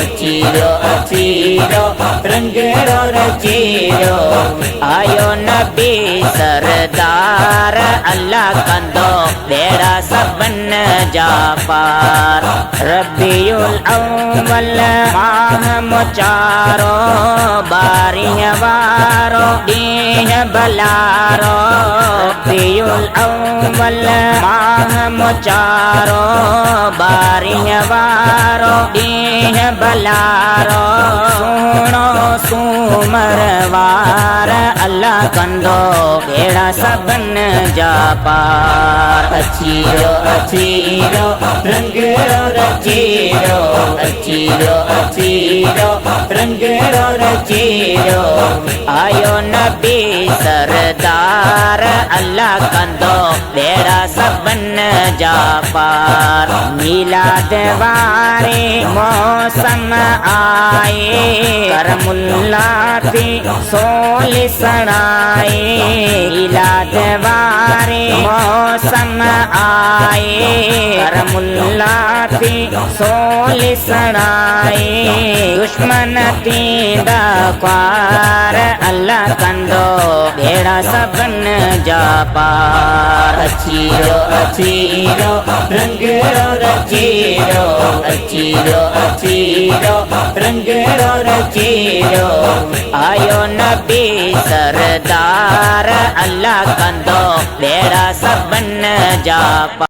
अचीरो अचीरो रंगेरो रचीरो आयो नबी सरदार अल्लाह कंदो बेड़ा सबन जा पार। रब्बियुल अव्वल माह मुचारो बारिय वारो दीह बलारो। रब्बियुल अव्वल माह मुचारो बारिय वारो दीह बलारो। सुनो सूमरवार अल्लाह कंदो बेड़ा सबन जा पार। अचीरो अचीरो रंगेरो रचीरो अचीरो अचीरो रंगेरो रचीरो आयो नबी सरदार अल्लाह कंदो बेड़ा सबन जा पार। मिलाद वारे मौसम आए करमुल्ला थी सोल सणाए। मिलाद वारे मौसम आए करमुल्ला थी सोल सणाए। दुश्मन थी दार अल्लाह कंदो बेड़ा सबन जा पार। अचीरो अचीरो रंगेरो रचीरो अचीरो अचीरो रंगेरो रचीरो आयो नबी सरदार अल्लाह कंदो बेड़ा सबन जा पार।